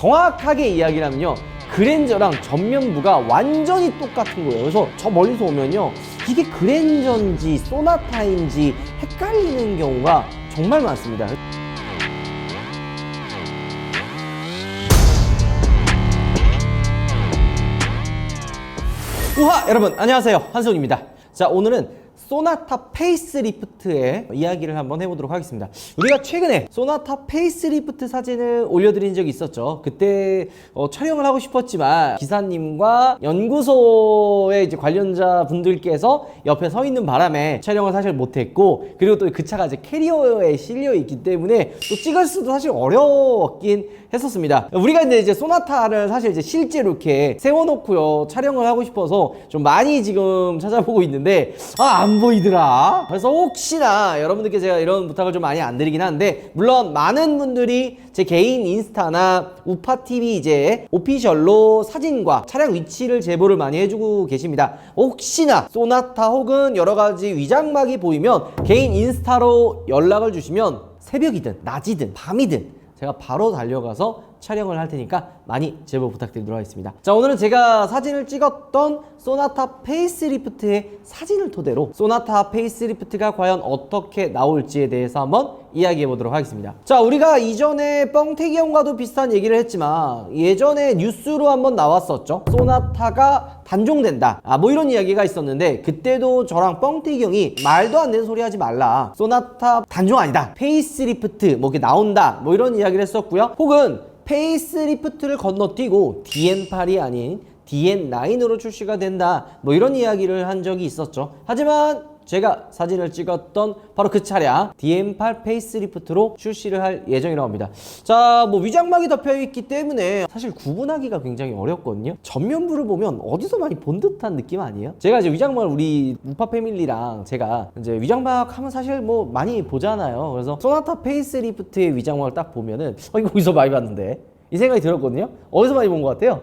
정확하게 이야기를 하면요, 그랜저랑 전면부가 완전히 똑같은 거예요. 그래서 저 멀리서 오면요, 이게 그랜저인지 소나타인지 헷갈리는 경우가 정말 많습니다. 우하! 여러분 안녕하세요, 한소훈입니다. 자, 오늘은 소나타 페이스리프트의 이야기를 한번 해보도록 하겠습니다. 우리가 최근에 소나타 페이스리프트 사진을 올려드린 적이 있었죠. 그때 촬영을 하고 싶었지만 기사님과 연구소의 이제 관련자 분들께서 옆에 서 있는 바람에 촬영을 사실 못했고, 그리고 또 그 차가 이제 캐리어에 실려 있기 때문에 또 찍을 수도 사실 어려웠긴 했었습니다. 우리가 이제 소나타를 사실 이제 실제로 이렇게 세워놓고요, 촬영을 하고 싶어서 좀 많이 지금 찾아보고 있는데 안 보이더라. 그래서 혹시나 여러분들께 제가 이런 부탁을 좀 많이 안 드리긴 하는데, 물론 많은 분들이 제 개인 인스타나 우파TV 이제 오피셜로 사진과 차량 위치를 제보를 많이 해주고 계십니다. 혹시나 소나타 혹은 여러가지 위장막이 보이면 개인 인스타로 연락을 주시면 새벽이든 낮이든 밤이든 제가 바로 달려가서 촬영을 할 테니까 많이 제보 부탁드리도록 하겠습니다. 자, 오늘은 제가 사진을 찍었던 소나타 페이스리프트의 사진을 토대로 소나타 페이스리프트가 과연 어떻게 나올지에 대해서 한번 이야기해 보도록 하겠습니다. 자, 우리가 이전에 뻥태기 형과도 비슷한 얘기를 했지만 예전에 뉴스로 한번 나왔었죠. 소나타가 단종된다, 뭐 이런 이야기가 있었는데, 그때도 저랑 뻥태기 형이 말도 안 되는 소리 하지 말라, 소나타 단종 아니다, 페이스리프트 뭐 이렇게 나온다, 뭐 이런 이야기를 했었고요. 혹은 페이스리프트를 건너뛰고 DN8이 아닌 DN9으로 출시가 된다, 뭐 이런 이야기를 한 적이 있었죠. 하지만 제가 사진을 찍었던 바로 그 차량 DN8 페이스리프트로 출시를 할 예정이라고 합니다. 자, 뭐 위장막이 덮여있기 때문에 사실 구분하기가 굉장히 어렵거든요. 전면부를 보면 어디서 많이 본 듯한 느낌 아니에요? 제가 이제 위장막을 우리 우파 패밀리랑 제가 이제 위장막 하면 사실 뭐 많이 보잖아요. 그래서 소나타 페이스리프트의 위장막을 딱 보면은 이거 어디서 많이 봤는데 이 생각이 들었거든요. 어디서 많이 본 것 같아요?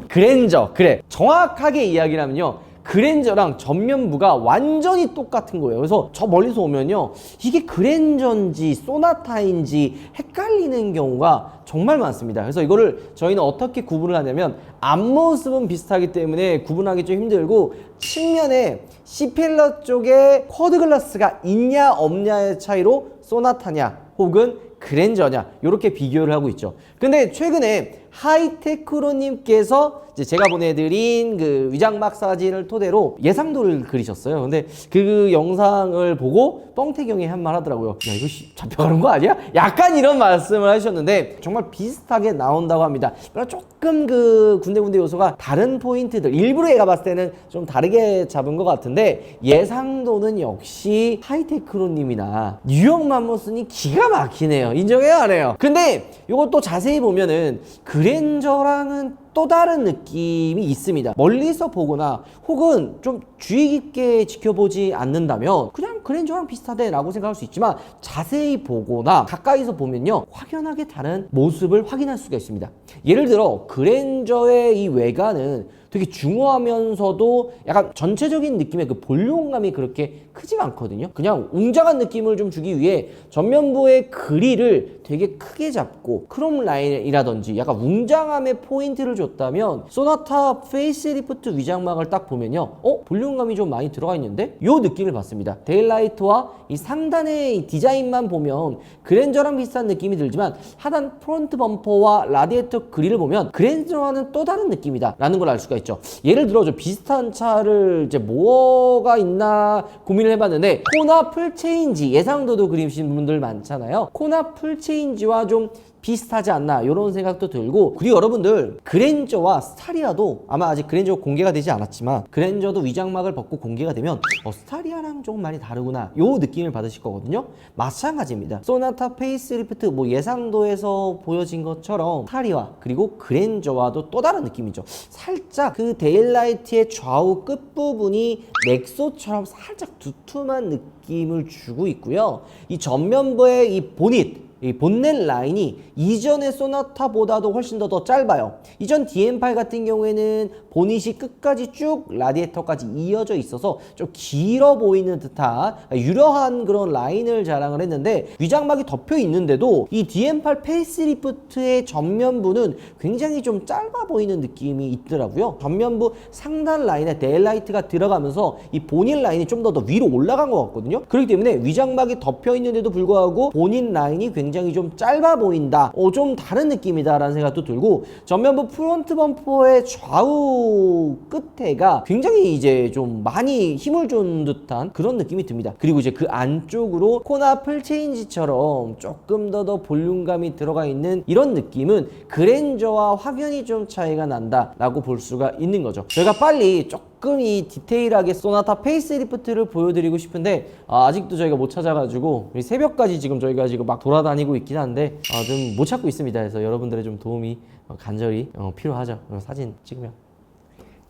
그랜저. 그래, 정확하게 이야기를 하면요, 그랜저랑 전면부가 완전히 똑같은 거예요. 그래서 저 멀리서 오면요, 이게 그랜저인지 소나타인지 헷갈리는 경우가 정말 많습니다. 그래서 이거를 저희는 어떻게 구분을 하냐면, 앞모습은 비슷하기 때문에 구분하기 좀 힘들고, 측면에 C필러 쪽에 쿼드 글라스가 있냐 없냐의 차이로 소나타냐 혹은 그랜저냐 이렇게 비교를 하고 있죠. 근데 최근에 하이테크로님께서 이제 제가 보내드린 그 위장막 사진을 토대로 예상도를 그리셨어요. 근데 그 영상을 보고 뻥태경이 한 말 하더라고요. 야, 이거 잡혀가는 거 아니야? 약간 이런 말씀을 하셨는데 정말 비슷하게 나온다고 합니다. 조금 그 군데군데 요소가 다른 포인트들, 일부러 얘가 봤을 때는 좀 다르게 잡은 것 같은데, 예상도는 역시 하이테크로님이나 뉴욕 맘모스님 기가 막히네요. 인정해요, 안 해요? 근데 이것도 자세히 보면은 그랜저랑은 또 다른 느낌이 있습니다. 멀리서 보거나 혹은 좀 주의 깊게 지켜보지 않는다면 그냥 그랜저랑 비슷하대 라고 생각할 수 있지만, 자세히 보거나 가까이서 보면요, 확연하게 다른 모습을 확인할 수가 있습니다. 예를 들어 그랜저의 이 외관은 되게 중후하면서도 약간 전체적인 느낌의 그 볼륨감이 그렇게 크지가 않거든요. 그냥 웅장한 느낌을 좀 주기 위해 전면부의 그릴을 되게 크게 잡고 크롬 라인이라든지 약간 웅장함의 포인트를 줬다면, 소나타 페이스리프트 위장막을 딱 보면요, 볼륨감이 좀 많이 들어가 있는데 요 느낌을 받습니다. 데일라이트와 이 상단의 이 디자인만 보면 그랜저랑 비슷한 느낌이 들지만, 하단 프론트 범퍼와 라디에이터 그릴을 보면 그랜저와는 또 다른 느낌이다 라는 걸 알 수가 있죠. 예를 들어 저 비슷한 차를 이제 뭐가 있나 고민을 해봤는데, 코나 풀체인지, 예상도도 그리신 분들 많잖아요. 코나 풀체인지와 좀 비슷하지 않나 이런 생각도 들고, 그리고 여러분들 그랜저와 스타리아도 아마 아직 그랜저 공개가 되지 않았지만, 그랜저도 위장막을 벗고 공개가 되면 스타리아랑 조금 많이 다르구나 요 느낌을 받으실 거거든요. 마찬가지입니다. 소나타 페이스리프트 뭐 예상도에서 보여진 것처럼 스타리아 그리고 그랜저와도 또 다른 느낌이죠. 살짝 그 데일라이트의 좌우 끝부분이 넥소처럼 살짝 두툼한 느낌을 주고 있고요. 이 전면부의 이 보닛, 이 본넷 라인이 이전의 소나타보다도 훨씬 더 짧아요. 이전 DM8 같은 경우에는 보닛이 끝까지 쭉 라디에이터까지 이어져 있어서 좀 길어 보이는 듯한 유려한 그런 라인을 자랑을 했는데, 위장막이 덮여 있는데도 이 DM8 페이스리프트의 전면부는 굉장히 좀 짧아 보이는 느낌이 있더라고요. 전면부 상단 라인에 데일라이트가 들어가면서 이 본인 라인이 좀 더 위로 올라간 것 같거든요. 그렇기 때문에 위장막이 덮여 있는데도 불구하고 본인 라인이 굉장히 좀 짧아 보인다, 좀 다른 느낌이다 라는 생각도 들고, 전면부 프론트 범퍼의 좌우 끝에가 굉장히 이제 좀 많이 힘을 준 듯한 그런 느낌이 듭니다. 그리고 이제 그 안쪽으로 코나 풀체인지처럼 조금 더 볼륨감이 들어가 있는 이런 느낌은 그랜저와 확연히 좀 차이가 난다 라고 볼 수가 있는 거죠. 저희가 빨리 조금 이 디테일하게 소나타 페이스리프트를 보여드리고 싶은데 아직도 저희가 못 찾아가지고 새벽까지 지금 저희가 지금 막 돌아다니고 있긴 한데 좀 못 찾고 있습니다. 그래서 여러분들의 좀 도움이 간절히 필요하죠. 사진 찍으면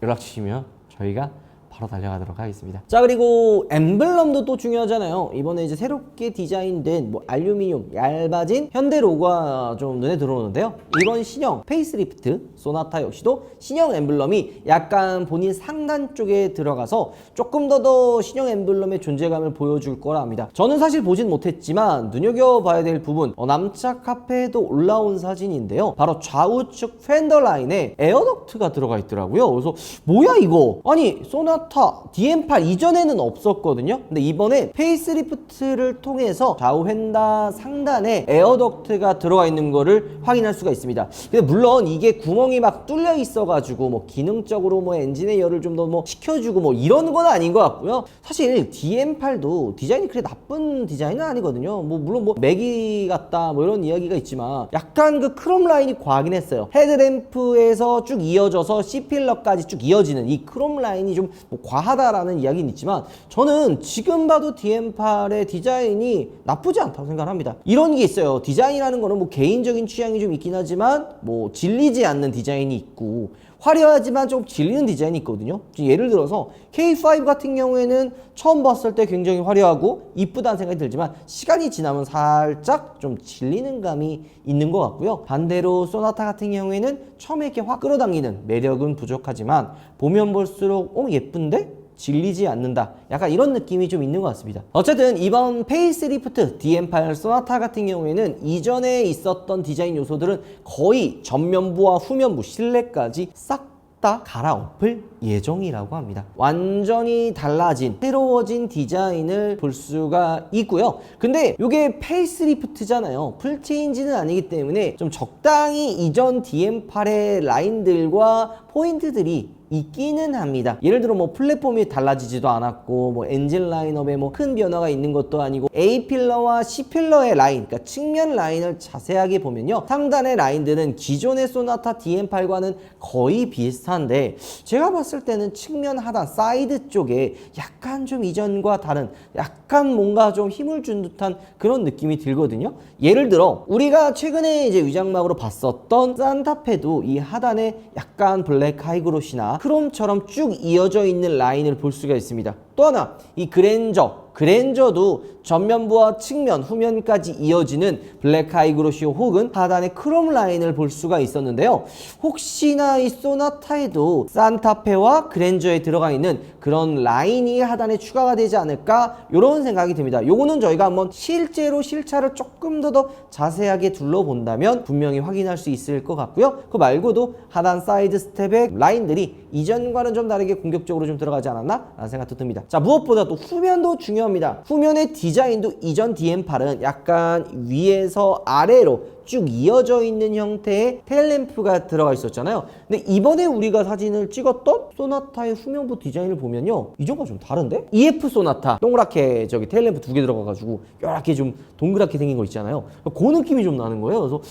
연락 주시면 저희가 바로 달려가도록 하겠습니다. 자, 그리고 엠블럼도 또 중요하잖아요. 이번에 이제 새롭게 디자인된 알루미늄 얇아진 현대 로고가 좀 눈에 들어오는데요. 이번 신형 페이스리프트 소나타 역시도 신형 엠블럼이 약간 본인 상단 쪽에 들어가서 조금 더 신형 엠블럼의 존재감을 보여줄 거라 합니다. 저는 사실 보진 못했지만 눈여겨봐야 될 부분, 남차 카페에도 올라온 사진인데요. 바로 좌우측 팬더 라인에 에어덕트가 들어가 있더라고요. 그래서 뭐야 이거? 아니 소나타 DM8 이전에는 없었거든요. 근데 이번에 페이스리프트를 통해서 좌우 휀다 상단에 에어덕트가 들어가 있는 거를 확인할 수가 있습니다. 근데 물론 이게 구멍이 막 뚫려 있어가지고 뭐 기능적으로 뭐 엔진의 열을 좀 더 뭐 식혀주고 뭐 이런 건 아닌 것 같고요. 사실 DM8도 디자인이 그렇게 나쁜 디자인은 아니거든요. 뭐 물론 뭐 맥이 같다 뭐 이런 이야기가 있지만 약간 그 크롬 라인이 과하긴 했어요. 헤드램프에서 쭉 이어져서 C필러까지 쭉 이어지는 이 크롬 라인이 좀 뭐 과하다라는 이야기는 있지만 저는 지금 봐도 DM8의 디자인이 나쁘지 않다고 생각합니다. 이런 게 있어요. 디자인이라는 거는 뭐 개인적인 취향이 좀 있긴 하지만 뭐 질리지 않는 디자인이 있고 화려하지만 좀 질리는 디자인이 있거든요. 예를 들어서 K5 같은 경우에는 처음 봤을 때 굉장히 화려하고 이쁘다는 생각이 들지만 시간이 지나면 살짝 좀 질리는 감이 있는 것 같고요. 반대로 소나타 같은 경우에는 처음에 이렇게 확 끌어당기는 매력은 부족하지만 보면 볼수록 예쁜데? 질리지 않는다. 약간 이런 느낌이 좀 있는 것 같습니다. 어쨌든 이번 페이스리프트 DM8 소나타 같은 경우에는 이전에 있었던 디자인 요소들은 거의 전면부와 후면부, 실내까지 싹 다 갈아엎을 예정이라고 합니다. 완전히 달라진 새로워진 디자인을 볼 수가 있고요. 근데 이게 페이스리프트잖아요. 풀체인지는 아니기 때문에 좀 적당히 이전 DM8의 라인들과 포인트들이 있기는 합니다. 예를 들어 뭐 플랫폼이 달라지지도 않았고 뭐 엔진 라인업에 뭐 큰 변화가 있는 것도 아니고 A필러와 C필러의 라인, 그러니까 측면 라인을 자세하게 보면요, 상단의 라인들은 기존의 소나타 DM8과는 거의 비슷한데 제가 봤을 때는 측면 하단 사이드 쪽에 약간 좀 이전과 다른 약간 뭔가 좀 힘을 준 듯한 그런 느낌이 들거든요. 예를 들어 우리가 최근에 이제 위장막으로 봤었던 산타페도 이 하단에 약간 블랙 하이그로시나 크롬처럼 쭉 이어져 있는 라인을 볼 수가 있습니다. 또 하나, 이 그랜저도 전면부와 측면, 후면까지 이어지는 블랙 하이그로시 혹은 하단의 크롬 라인을 볼 수가 있었는데요. 혹시나 이 소나타에도 산타페와 그랜저에 들어가 있는 그런 라인이 하단에 추가가 되지 않을까 이런 생각이 듭니다. 요거는 저희가 한번 실제로 실차를 조금 더 자세하게 둘러본다면 분명히 확인할 수 있을 것 같고요. 그 말고도 하단 사이드 스텝의 라인들이 이전과는 좀 다르게 공격적으로 좀 들어가지 않았나 라는 생각도 듭니다. 자, 무엇보다 또 후면도 중요합니다. 후면의 디자인도 이전 DM8은 약간 위에서 아래로 쭉 이어져 있는 형태의 테일램프가 들어가 있었잖아요. 근데 이번에 우리가 사진을 찍었던 소나타의 후면부 디자인을 보면요, 이전과 좀 다른데? EF 소나타 동그랗게 저기 테일램프 두 개 들어가가지고 이렇게 좀 동그랗게 생긴 거 있잖아요. 그 느낌이 좀 나는 거예요. 그래서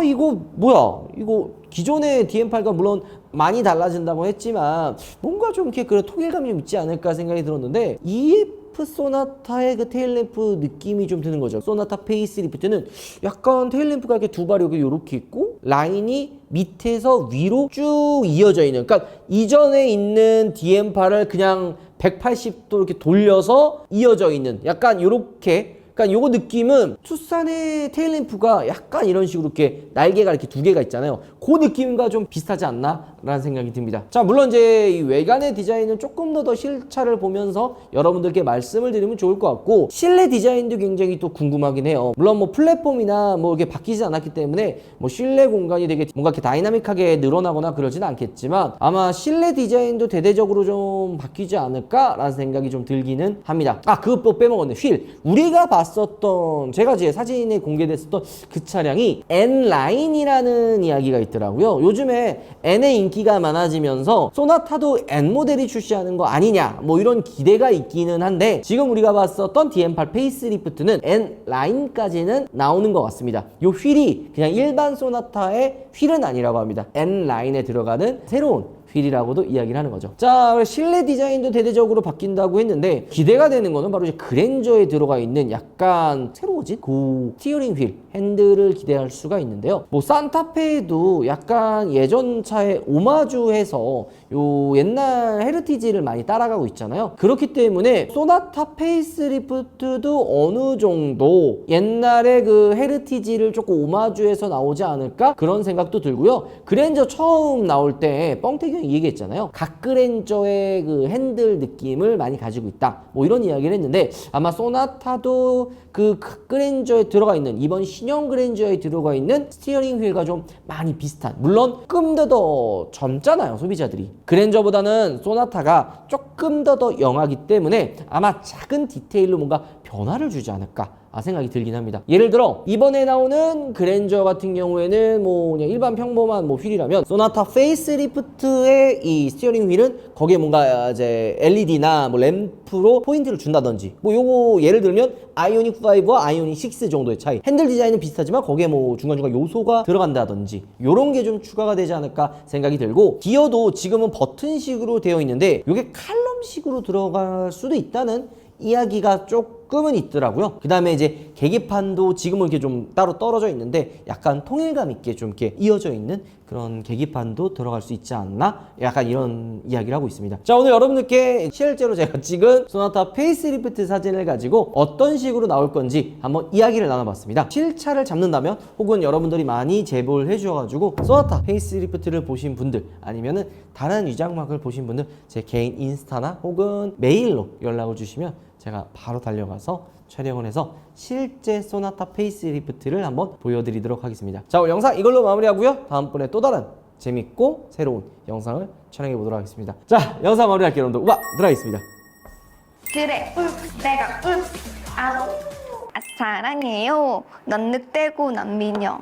이거 뭐야? 이거 기존의 DM8과 물론 많이 달라진다고 했지만 뭔가 좀 이렇게 그런 통일감이 좀 있지 않을까 생각이 들었는데 EF 소나타의 그 테일램프 느낌이 좀 드는 거죠. 소나타 페이스리프트는 약간 테일램프가 이렇게 두 발이 이렇게 있고 라인이 밑에서 위로 쭉 이어져 있는, 그러니까 이전에 있는 DM8을 그냥 180도 이렇게 돌려서 이어져 있는 약간 이렇게 그러니까 요거 느낌은 투싼의 테일램프가 약간 이런 식으로 이렇게 날개가 이렇게 두 개가 있잖아요. 그 느낌과 좀 비슷하지 않나? 라는 생각이 듭니다. 자, 물론 이제 이 외관의 디자인은 조금 더 실차를 보면서 여러분들께 말씀을 드리면 좋을 것 같고, 실내 디자인도 굉장히 또 궁금하긴 해요. 물론 뭐 플랫폼이나 뭐 이렇게 바뀌지 않았기 때문에 뭐 실내 공간이 되게 뭔가 이렇게 다이나믹하게 늘어나거나 그러진 않겠지만 아마 실내 디자인도 대대적으로 좀 바뀌지 않을까라는 생각이 좀 들기는 합니다. 아, 그거 빼먹었네. 휠. 우리가 봤었던, 제가 제 사진에 공개됐었던 그 차량이 N라인이라는 이야기가 있더라고요. 요즘에 N의 인기가 많아지면서 소나타도 N 모델이 출시하는 거 아니냐, 뭐 이런 기대가 있기는 한데, 지금 우리가 봤었던 DM8 페이스리프트는 N라인까지는 나오는 것 같습니다. 요 휠이 그냥 일반 소나타의 휠은 아니라고 합니다. N라인에 들어가는 새로운 휠이라고도 이야기를 하는 거죠. 자, 실내 디자인도 대대적으로 바뀐다고 했는데 기대가 되는 거는 바로 이제 그랜저에 들어가 있는 약간 새로워진 그 스티어링 휠, 핸들을 기대할 수가 있는데요. 뭐 산타페도 약간 예전 차에 오마주해서 요 옛날 헤리티지를 많이 따라가고 있잖아요. 그렇기 때문에 소나타 페이스리프트도 어느 정도 옛날에 그 헤리티지를 조금 오마주해서 나오지 않을까? 그런 생각도 들고요. 그랜저 처음 나올 때 뻥태기 얘기했잖아요. 각 그랜저의 그 핸들 느낌을 많이 가지고 있다, 뭐 이런 이야기를 했는데, 아마 소나타도 그 그랜저에 들어가 있는, 이번 신형 그랜저에 들어가 있는 스티어링 휠과 좀 많이 비슷한, 물론 조금 더 젊잖아요, 소비자들이. 그랜저보다는 소나타가 조금 더 영하기 때문에 아마 작은 디테일로 뭔가 변화를 주지 않을까 생각이 들긴 합니다. 예를 들어 이번에 나오는 그랜저 같은 경우에는 뭐 그냥 일반 평범한 뭐 휠이라면, 소나타 페이스리프트의 이 스티어링 휠은 거기에 뭔가 이제 LED나 뭐 램프로 포인트를 준다든지, 뭐 요거 예를 들면 아이오닉 5와 아이오닉 6 정도의 차이. 핸들 디자인은 비슷하지만 거기에 뭐 중간중간 요소가 들어간다든지 요런 게 좀 추가가 되지 않을까 생각이 들고, 기어도 지금은 버튼식으로 되어 있는데 요게 칼럼식으로 들어갈 수도 있다는 이야기가 조금은 있더라고요. 그 다음에 이제 계기판도 지금은 이렇게 좀 따로 떨어져 있는데 약간 통일감 있게 좀 이렇게 이어져 있는 그런 계기판도 들어갈 수 있지 않나? 약간 이런 이야기를 하고 있습니다. 자, 오늘 여러분들께 실제로 제가 찍은 소나타 페이스리프트 사진을 가지고 어떤 식으로 나올 건지 한번 이야기를 나눠봤습니다. 실차를 잡는다면, 혹은 여러분들이 많이 제보를 해주셔가지고 소나타 페이스리프트를 보신 분들, 아니면은 다른 위장막을 보신 분들 제 개인 인스타나 혹은 메일로 연락을 주시면 제가 바로 달려가서 촬영을 해서 실제 소나타 페이스리프트를 한번 보여드리도록 하겠습니다. 자, 오늘 영상 이걸로 마무리하고요. 다음번에 또 다른 재밌고 새로운 영상을 촬영해 보도록 하겠습니다. 자, 영상 마무리할게요, 여러분들. 음악 들어가겠습니다. 그래, 내가 아우, 사랑해요. 넌 늑대고 난 미녀.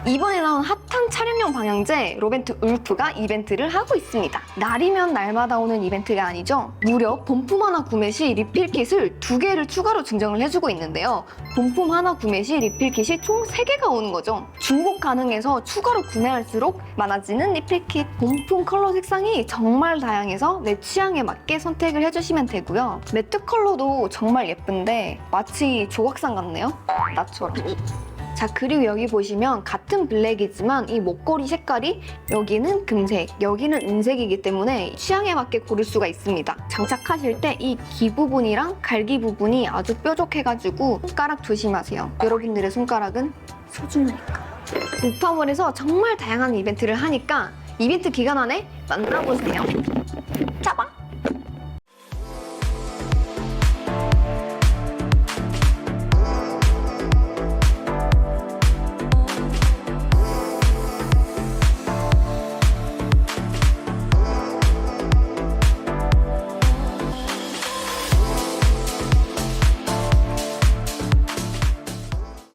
이번에 나온 핫한 촬영용 방향제 로벤트 울프가 이벤트를 하고 있습니다. 날이면 날마다 오는 이벤트가 아니죠. 무려 본품 하나 구매 시 리필 킷을 2개를 추가로 증정을 해주고 있는데요. 본품 하나 구매 시 리필 킷이 총 3개가 오는 거죠. 중복 가능해서 추가로 구매할수록 많아지는 리필 킷. 본품 컬러 색상이 정말 다양해서 내 취향에 맞게 선택을 해주시면 되고요. 매트 컬러도 정말 예쁜데 마치 조각상 같네요. 나처럼. 자, 그리고 여기 보시면 같은 블랙이지만 이 목걸이 색깔이 여기는 금색, 여기는 은색이기 때문에 취향에 맞게 고를 수가 있습니다. 장착하실 때 이 귀 부분이랑 갈기 부분이 아주 뾰족해가지고 손가락 조심하세요. 여러분들의 손가락은 소중하니까. 우파몰에서 정말 다양한 이벤트를 하니까 이벤트 기간 안에 만나보세요. 짜방!